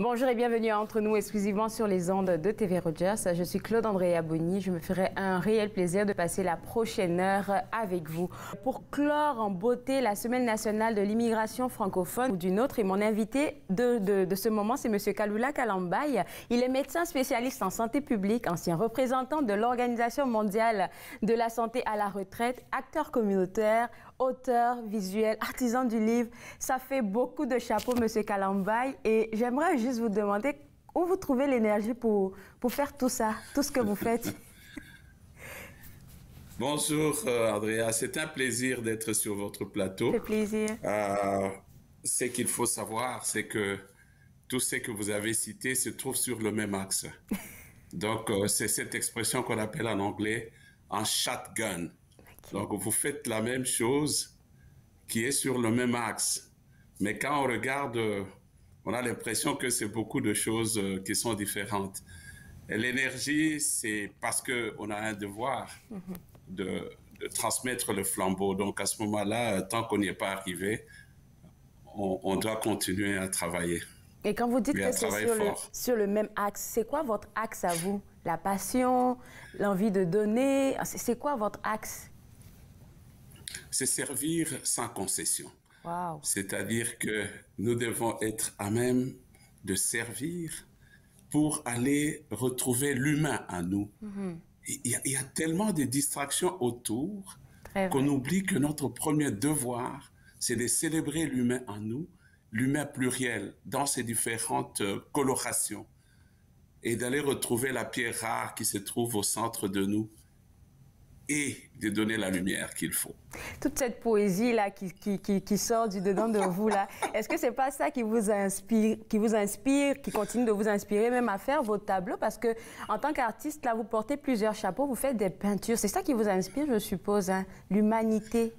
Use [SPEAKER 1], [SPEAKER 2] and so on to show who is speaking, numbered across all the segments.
[SPEAKER 1] Bonjour et bienvenue à Entre nous, exclusivement sur les ondes de TV Rogers. Je suis Claude Andrea Boni. Je me ferai un réel plaisir de passer la prochaine heure avec vous. Pour clore en beauté la Semaine nationale de l'immigration francophone ou d'une autre, et mon invité de ce moment, c'est M. Kalula Kalambaye. Il est médecin spécialiste en santé publique, ancien représentant de l'Organisation mondiale de la santé à la retraite, acteur communautaire, auteur visuel, artisan du livre. Ça fait beaucoup de chapeaux, M. Kalambaye. Et j'aimerais juste vous demander où vous trouvez l'énergie pour faire tout ça, tout ce que vous faites.
[SPEAKER 2] Bonjour Andrea, c'est un plaisir d'être sur votre plateau.
[SPEAKER 1] C'est plaisir.
[SPEAKER 2] Ce qu'il faut savoir, c'est que tout ce que vous avez cité se trouve sur le même axe. Donc c'est cette expression qu'on appelle en anglais un shotgun. Okay. Donc vous faites la même chose qui est sur le même axe. Mais quand on regarde, on a l'impression que c'est beaucoup de choses qui sont différentes. L'énergie, c'est parce qu'on a un devoir de transmettre le flambeau. Donc à ce moment-là, tant qu'on n'y est pas arrivé, on doit continuer à travailler.
[SPEAKER 1] Et quand vous dites que c'est sur le même axe, c'est quoi votre axe à vous? La passion, l'envie de donner, c'est quoi votre axe?
[SPEAKER 2] C'est servir sans concession.
[SPEAKER 1] Wow.
[SPEAKER 2] C'est-à-dire que nous devons être à même de servir pour aller retrouver l'humain en nous. Il y a tellement de distractions autour qu'on oublie que notre premier devoir, c'est de célébrer l'humain en nous, l'humain pluriel, dans ses différentes colorations, et d'aller retrouver la pierre rare qui se trouve au centre de nous, et de donner la lumière qu'il faut.
[SPEAKER 1] Toute cette poésie-là qui sort du dedans de vous, là, est-ce que c'est pas ça qui vous inspire, qui continue de vous inspirer même à faire vos tableaux? Parce que en tant qu'artiste, là, vous portez plusieurs chapeaux, vous faites des peintures. C'est ça qui vous inspire, je suppose, hein? L'humanité.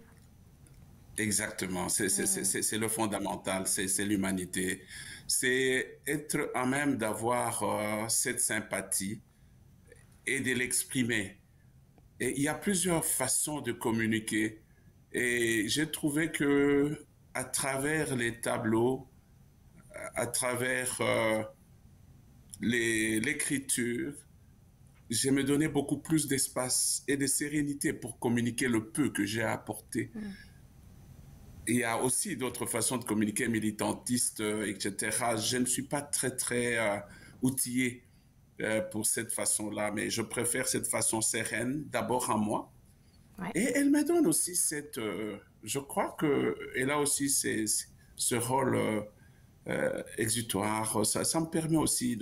[SPEAKER 2] Exactement, c'est le fondamental, c'est l'humanité. C'est être à même d'avoir cette sympathie et de l'exprimer. Et il y a plusieurs façons de communiquer. Et j'ai trouvé que à travers les tableaux, à travers l'écriture, je me donnais beaucoup plus d'espace et de sérénité pour communiquer le peu que j'ai apporté. Il y a aussi d'autres façons de communiquer, militantistes, etc. Je ne suis pas très outillé pour cette façon-là, mais je préfère cette façon sereine, d'abord en moi. Ouais. Et elle me donne aussi cette... je crois qu'elle a aussi ce rôle exutoire. Ça me permet aussi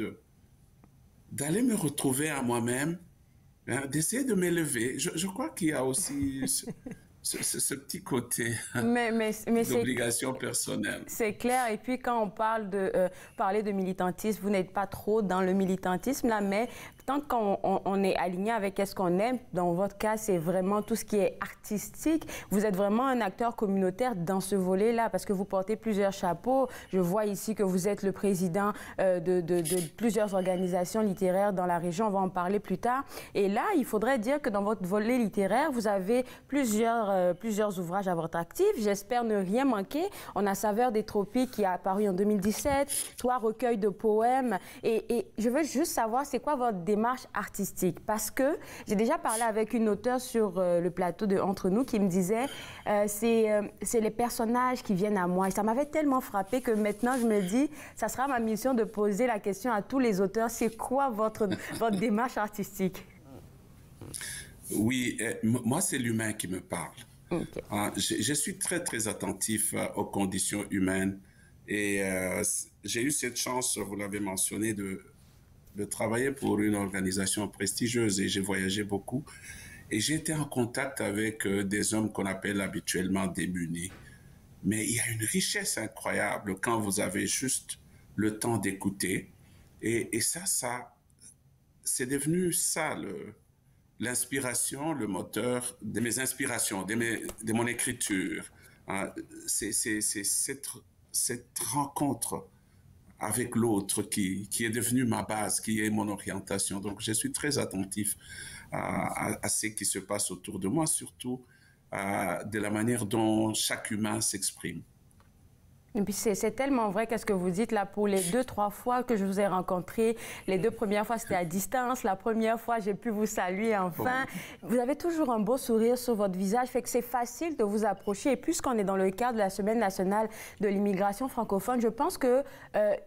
[SPEAKER 2] d'aller me retrouver à moi-même, hein, d'essayer de m'élever. Je crois qu'il y a aussi... ce petit côté d'obligation personnelle.
[SPEAKER 1] C'est clair. Et puis, quand on parle parler de militantisme, vous n'êtes pas trop dans le militantisme, là, mais tant qu'on est aligné avec ce qu'on aime, dans votre cas, c'est vraiment tout ce qui est artistique. Vous êtes vraiment un acteur communautaire dans ce volet-là, parce que vous portez plusieurs chapeaux. Je vois ici que vous êtes le président de plusieurs organisations littéraires dans la région. On va en parler plus tard. Et là, il faudrait dire que dans votre volet littéraire, vous avez plusieurs ouvrages à votre actif. J'espère ne rien manquer. On a Saveur des tropiques qui a apparu en 2017, 3 recueils de poèmes. Et je veux juste savoir, c'est quoi votre démarche artistique? Parce que j'ai déjà parlé avec une auteure sur le plateau de Entre nous qui me disait c'est les personnages qui viennent à moi. Et ça m'avait tellement frappé que maintenant, je me dis, ça sera ma mission de poser la question à tous les auteurs. C'est quoi votre démarche artistique?
[SPEAKER 2] Oui, moi, c'est l'humain qui me parle.
[SPEAKER 1] Okay.
[SPEAKER 2] Je suis très attentif aux conditions humaines et j'ai eu cette chance, vous l'avez mentionné, de travailler pour une organisation prestigieuse et j'ai voyagé beaucoup et j'ai été en contact avec des hommes qu'on appelle habituellement démunis. Mais il y a une richesse incroyable quand vous avez juste le temps d'écouter et ça, c'est devenu ça l'inspiration, le moteur de mes inspirations, de mon écriture. C'est cette rencontre avec l'autre qui est devenue ma base, qui est mon orientation. Donc, je suis très attentif à ce qui se passe autour de moi, surtout de la manière dont chaque humain s'exprime.
[SPEAKER 1] Et puis c'est tellement vrai qu'est-ce que vous dites là. Pour les 2, 3 fois que je vous ai rencontrés, les 2 premières fois c'était à distance, la première fois j'ai pu vous saluer enfin. Bon. Vous avez toujours un beau sourire sur votre visage, fait que c'est facile de vous approcher. Et puisqu'on est dans le cadre de la Semaine nationale de l'immigration francophone, je pense que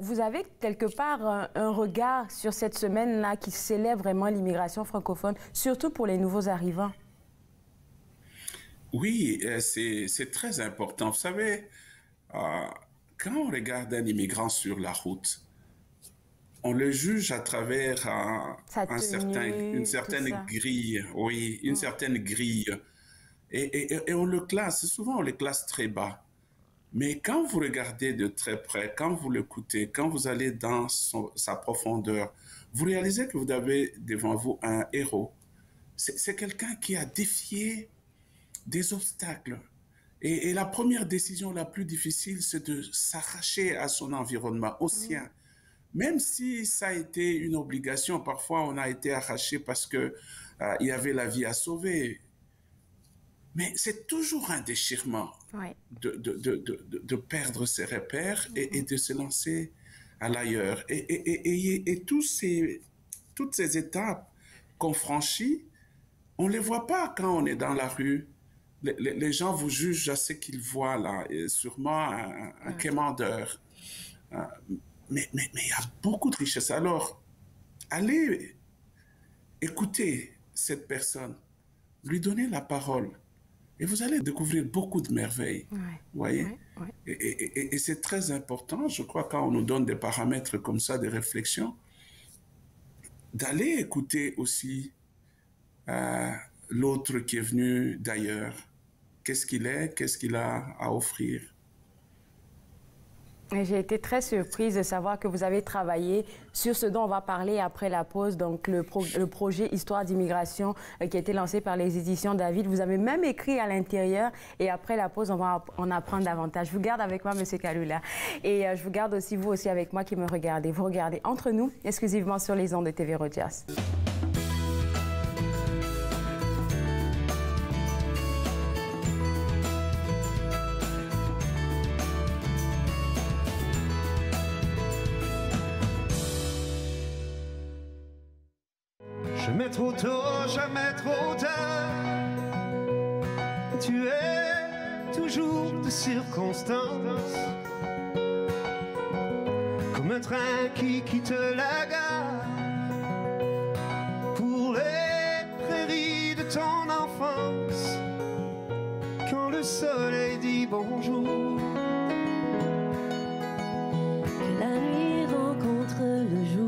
[SPEAKER 1] vous avez quelque part un regard sur cette semaine-là qui célèbre vraiment l'immigration francophone, surtout pour les nouveaux arrivants.
[SPEAKER 2] Oui, c'est très important. Vous savez, euh, quand on regarde un immigrant sur la route, on le juge à travers
[SPEAKER 1] Sa
[SPEAKER 2] une
[SPEAKER 1] tenue, tout
[SPEAKER 2] certaine
[SPEAKER 1] ça.
[SPEAKER 2] grille, oui, une certaine grille. Et on le classe, souvent on le classe très bas. Mais quand vous regardez de très près, quand vous l'écoutez, quand vous allez dans sa profondeur, vous réalisez que vous avez devant vous un héros. C'est quelqu'un qui a défié des obstacles. Et la première décision la plus difficile, c'est de s'arracher à son environnement, au sien. Même si ça a été une obligation, parfois on a été arraché parce que il y avait la vie à sauver. Mais c'est toujours un déchirement
[SPEAKER 1] Ouais.
[SPEAKER 2] de perdre ses repères et de se lancer à l'ailleurs. Et toutes ces étapes qu'on franchit, on ne les voit pas quand on est dans la rue. Les gens vous jugent à ce qu'ils voient là, et sûrement un quémandeur. Euh, mais il y a beaucoup de richesse. Alors, allez écouter cette personne, lui donner la parole, et vous allez découvrir beaucoup de merveilles.
[SPEAKER 1] Ouais.
[SPEAKER 2] Vous voyez?
[SPEAKER 1] Ouais. Ouais.
[SPEAKER 2] Et c'est très important, je crois, quand on nous donne des paramètres comme ça de réflexion, d'aller écouter aussi euh, l'autre qui est venu d'ailleurs. Qu'est-ce qu'il est? Qu'est-ce qu'il a à offrir?
[SPEAKER 1] J'ai été très surprise de savoir que vous avez travaillé sur ce dont on va parler après la pause, donc le projet Histoire d'immigration qui a été lancé par les éditions David. Vous avez même écrit à l'intérieur et après la pause, on va en apprendre davantage. Je vous garde avec moi, M. Kalula. Et je vous garde aussi, vous aussi avec moi qui me regardez. Vous regardez Entre nous, exclusivement sur les ondes de TV Rogers.
[SPEAKER 3] Jamais trop tôt, jamais trop tard. Tu es toujours de circonstance, comme un train qui quitte la gare pour les prairies de ton enfance. Quand le soleil dit bonjour,
[SPEAKER 4] que la nuit rencontre le jour.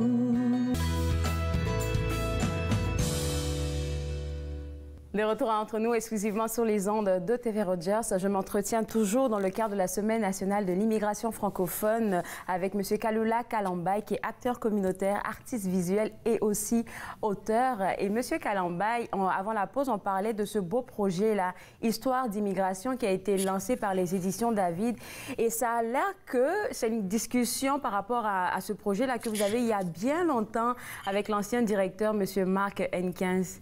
[SPEAKER 1] De retour à Entre nous, exclusivement sur les ondes de TV Rogers. Je m'entretiens toujours dans le cadre de la Semaine nationale de l'immigration francophone avec M. Kalula Kalambay, qui est acteur communautaire, artiste visuel et aussi auteur. Et M. Kalambay, avant la pause, on parlait de ce beau projet-là, Histoire d'immigration, qui a été lancé par les éditions David. Et ça a l'air que c'est une discussion par rapport à ce projet-là que vous avez il y a bien longtemps avec l'ancien directeur, M. Marc Henkens.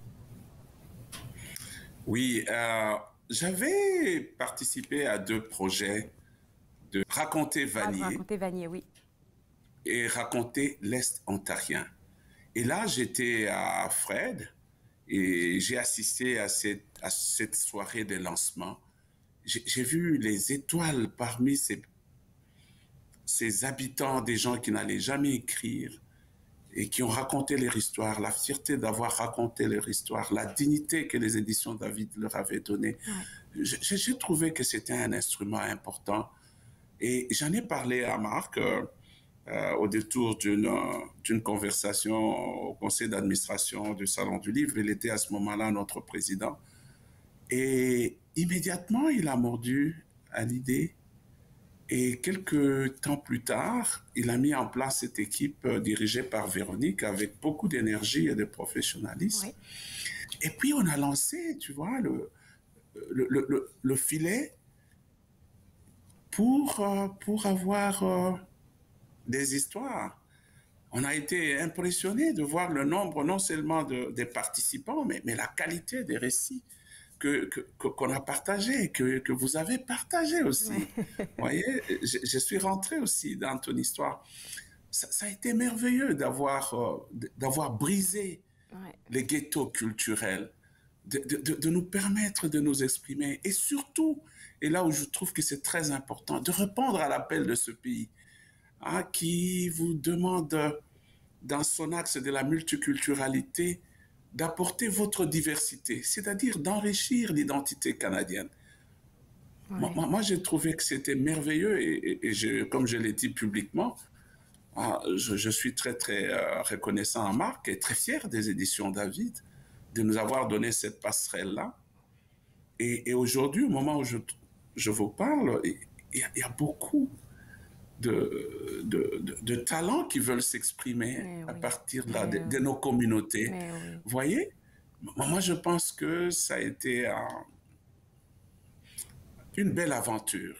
[SPEAKER 2] Oui, j'avais participé à 2 projets de Raconter Vanier,
[SPEAKER 1] Raconter Vanier, oui.
[SPEAKER 2] et Raconter l'Est ontarien. Et là, j'étais à Fred et j'ai assisté à cette soirée de lancement. J'ai vu les étoiles parmi ces habitants, des gens qui n'allaient jamais écrire et qui ont raconté leur histoire, la fierté d'avoir raconté leur histoire, la dignité que les éditions David leur avaient donnée. Ouais. J'ai trouvé que c'était un instrument important. Et j'en ai parlé à Marc au détour d'une conversation au conseil d'administration du Salon du Livre. Il était à ce moment-là notre président. Et immédiatement, il a mordu à l'idée. Et quelques temps plus tard, il a mis en place cette équipe dirigée par Véronique avec beaucoup d'énergie et de professionnalisme. Oui. Et puis, on a lancé, tu vois, le filet pour avoir des histoires. On a été impressionnés de voir le nombre non seulement des participants, mais la qualité des récits. qu'on a partagé, que vous avez partagé aussi. Vous voyez, je suis rentré aussi dans ton histoire. Ça a été merveilleux d'avoir brisé les ghettos culturels, de nous permettre de nous exprimer. Et surtout, et là où je trouve que c'est très important, de répondre à l'appel de ce pays, hein, qui vous demande, dans son axe de la multiculturalité, d'apporter votre diversité, c'est-à-dire d'enrichir l'identité canadienne. Moi, j'ai trouvé que c'était merveilleux et comme je l'ai dit publiquement, je suis très, très reconnaissant à Marc et très fier des éditions David de nous avoir donné cette passerelle-là. Et aujourd'hui, au moment où je vous parle, il y a beaucoup de talents qui veulent s'exprimer à partir de nos communautés. Vous voyez, moi, je pense que ça a été une belle aventure.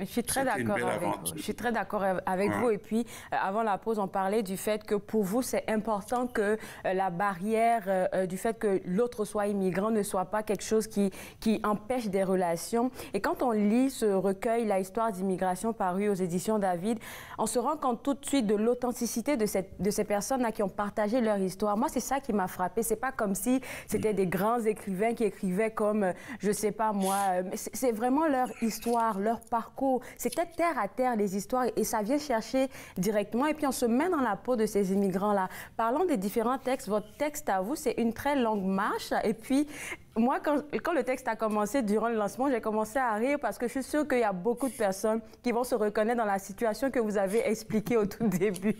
[SPEAKER 1] Je suis très d'accord avec vous. Je suis très d'accord avec vous. Et puis, avant la pause, on parlait du fait que pour vous, c'est important que la barrière du fait que l'autre soit immigrant ne soit pas quelque chose qui empêche des relations. Et quand on lit ce recueil, La histoire d'immigration paru aux éditions David, on se rend compte tout de suite de l'authenticité de ces personnes-là qui ont partagé leur histoire. Moi, c'est ça qui m'a frappée. C'est pas comme si c'était des grands écrivains qui écrivaient comme, je sais pas moi, c'est vraiment leur histoire, leur parcours. C'était terre à terre, les histoires, et ça vient chercher directement. Et puis, on se met dans la peau de ces immigrants-là. Parlons des différents textes. Votre texte à vous, c'est une très longue marche. Et puis, moi, quand le texte a commencé durant le lancement, j'ai commencé à rire parce que je suis sûre qu'il y a beaucoup de personnes qui vont se reconnaître dans la situation que vous avez expliquée au tout début.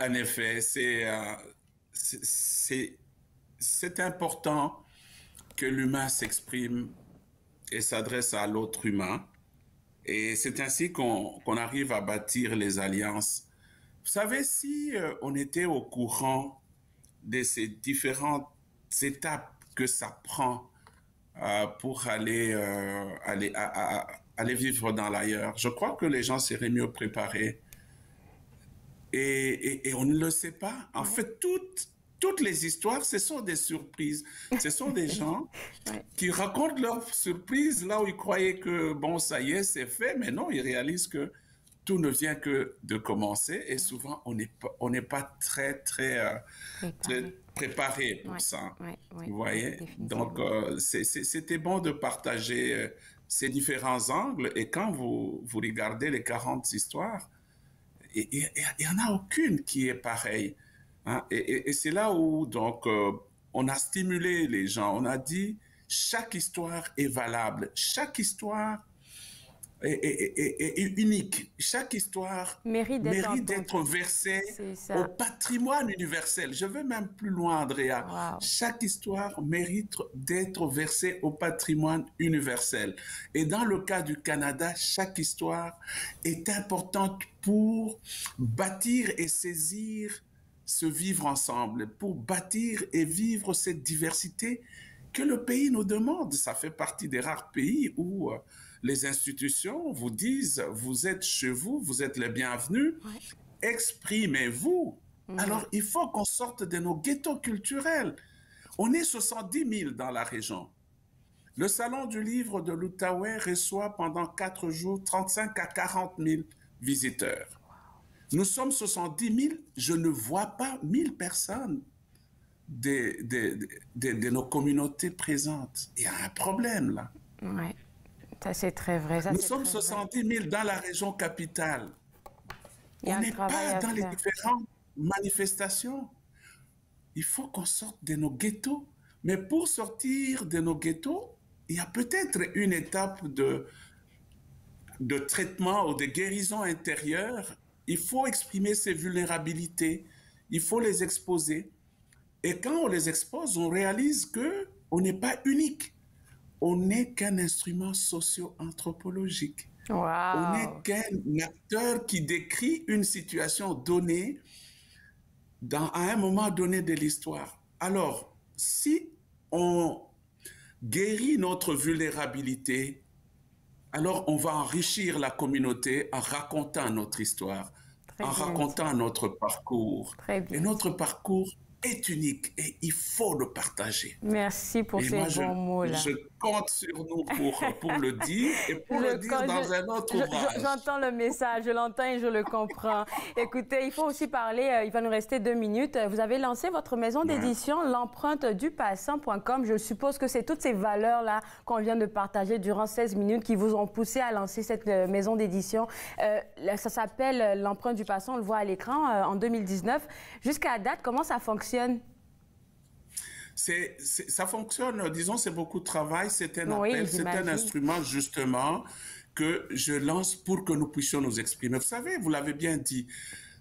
[SPEAKER 2] En effet, c'est important que l'humain s'exprime et s'adresse à l'autre humain. Et c'est ainsi qu'on arrive à bâtir les alliances. Vous savez, si on était au courant de ces différentes étapes que ça prend pour aller vivre dans l'ailleurs, je crois que les gens seraient mieux préparés. Et on ne le sait pas. En fait, toutes les histoires, ce sont des surprises. Ce sont des gens qui racontent leurs surprises là où ils croyaient que, bon, ça y est, c'est fait. Mais non, ils réalisent que tout ne vient que de commencer. Et souvent, on n'est pas très préparé pour ça. Vous voyez? Donc, c'était bon de partager ces différents angles. Et quand vous regardez les 40 histoires, il n'y en a aucune qui est pareille. Hein? Et c'est là où, donc, on a stimulé les gens. On a dit, chaque histoire est valable. Chaque histoire est unique. Chaque histoire mérite d'être versée au patrimoine universel. Je vais même plus loin, Andrea.
[SPEAKER 1] Wow.
[SPEAKER 2] Chaque histoire mérite d'être versée au patrimoine universel. Et dans le cas du Canada, chaque histoire est importante pour bâtir et saisir ce vivre ensemble, pour bâtir et vivre cette diversité que le pays nous demande. Ça fait partie des rares pays où les institutions vous disent, vous êtes chez vous, vous êtes les bienvenus, exprimez-vous. Alors, il faut qu'on sorte de nos ghettos culturels. On est 70 000 dans la région. Le Salon du livre de l'Outaouais reçoit pendant 4 jours 35 à 40 000 visiteurs. Nous sommes 70 000, je ne vois pas 1000 personnes de nos communautés présentes. Il y a un problème là.
[SPEAKER 1] Oui, ça c'est très vrai.
[SPEAKER 2] Nous sommes 70 000 dans la région capitale. On n'est pas dans les différentes manifestations. Il faut qu'on sorte de nos ghettos. Mais pour sortir de nos ghettos, il y a peut-être une étape de traitement ou de guérison intérieure. Il faut exprimer ces vulnérabilités, il faut les exposer. Et quand on les expose, on réalise qu'on n'est pas unique. On n'est qu'un instrument socio-anthropologique.
[SPEAKER 1] Wow.
[SPEAKER 2] On n'est qu'un acteur qui décrit une situation donnée à un moment donné de l'histoire. Alors, si on guérit notre vulnérabilité, alors on va enrichir la communauté en racontant notre histoire, en racontant notre parcours. Et notre parcours est unique et il faut le partager.
[SPEAKER 1] Merci pour ces bons mots-là.
[SPEAKER 2] Je compte sur nous pour le dire et pour le dire dans un autre ouvrage.
[SPEAKER 1] J'entends le message, je l'entends et je le comprends. Écoutez, il faut aussi parler, il va nous rester 2 minutes. Vous avez lancé votre maison d'édition, l'empreintedupassant.com. Je suppose que c'est toutes ces valeurs-là qu'on vient de partager durant 16 minutes qui vous ont poussé à lancer cette maison d'édition. Ça s'appelle l'empreinte du passant, on le voit à l'écran, en 2019. Jusqu'à date, comment ça fonctionne?
[SPEAKER 2] Ça fonctionne, disons, c'est beaucoup de travail, c'est un appel, c'est un instrument justement que je lance pour que nous puissions nous exprimer. Vous savez, vous l'avez bien dit,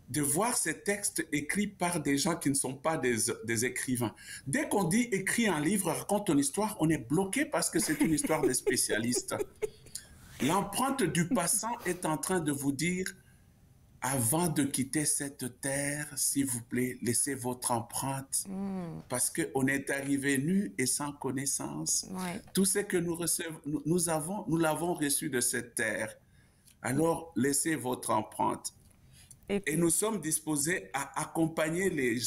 [SPEAKER 2] de voir ces textes écrits par des gens qui ne sont pas des écrivains. Dès qu'on dit écris un livre, raconte ton histoire, on est bloqué parce que c'est une histoire des spécialistes. L'empreinte du passant est en train de vous dire, avant de quitter cette terre, s'il vous plaît, laissez votre empreinte. Parce qu'on est arrivé nu et sans connaissance. Tout ce que nous recevons, nous l'avons reçu de cette terre. Alors, laissez votre empreinte. Et nous sommes disposés à accompagner les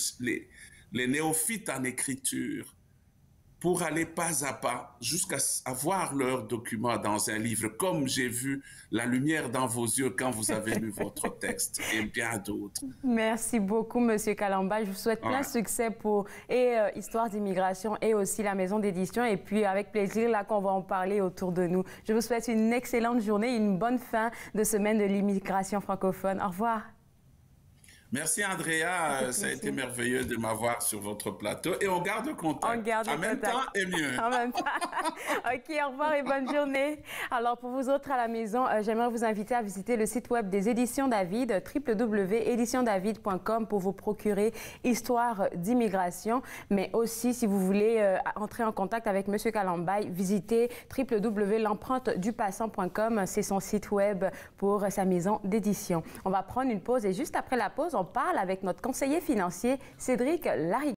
[SPEAKER 2] néophytes en écriture pour aller pas à pas jusqu'à avoir leurs documents dans un livre, comme j'ai vu la lumière dans vos yeux quand vous avez lu votre texte, et bien d'autres.
[SPEAKER 1] Merci beaucoup, Monsieur Kalamba. Je vous souhaite plein de succès pour Histoire d'immigration et aussi la maison d'édition. Et puis, avec plaisir, là, qu'on va en parler autour de nous. Je vous souhaite une excellente journée et une bonne fin de semaine de l'immigration francophone. Au revoir.
[SPEAKER 2] Merci Andrea, ça a été merveilleux de m'avoir sur votre plateau et on garde contact.
[SPEAKER 1] On garde
[SPEAKER 2] en même temps et mieux.
[SPEAKER 1] En même temps. OK, au revoir et bonne journée. Alors pour vous autres à la maison, j'aimerais vous inviter à visiter le site web des Éditions David, www.éditiondavid.com pour vous procurer Histoire d'immigration. Mais aussi, si vous voulez entrer en contact avec M. Kalamba, visitez www.l'empreintedupassant.com. C'est son site web pour sa maison d'édition. On va prendre une pause et juste après la pause, on parle avec notre conseiller financier, Cédric Larry.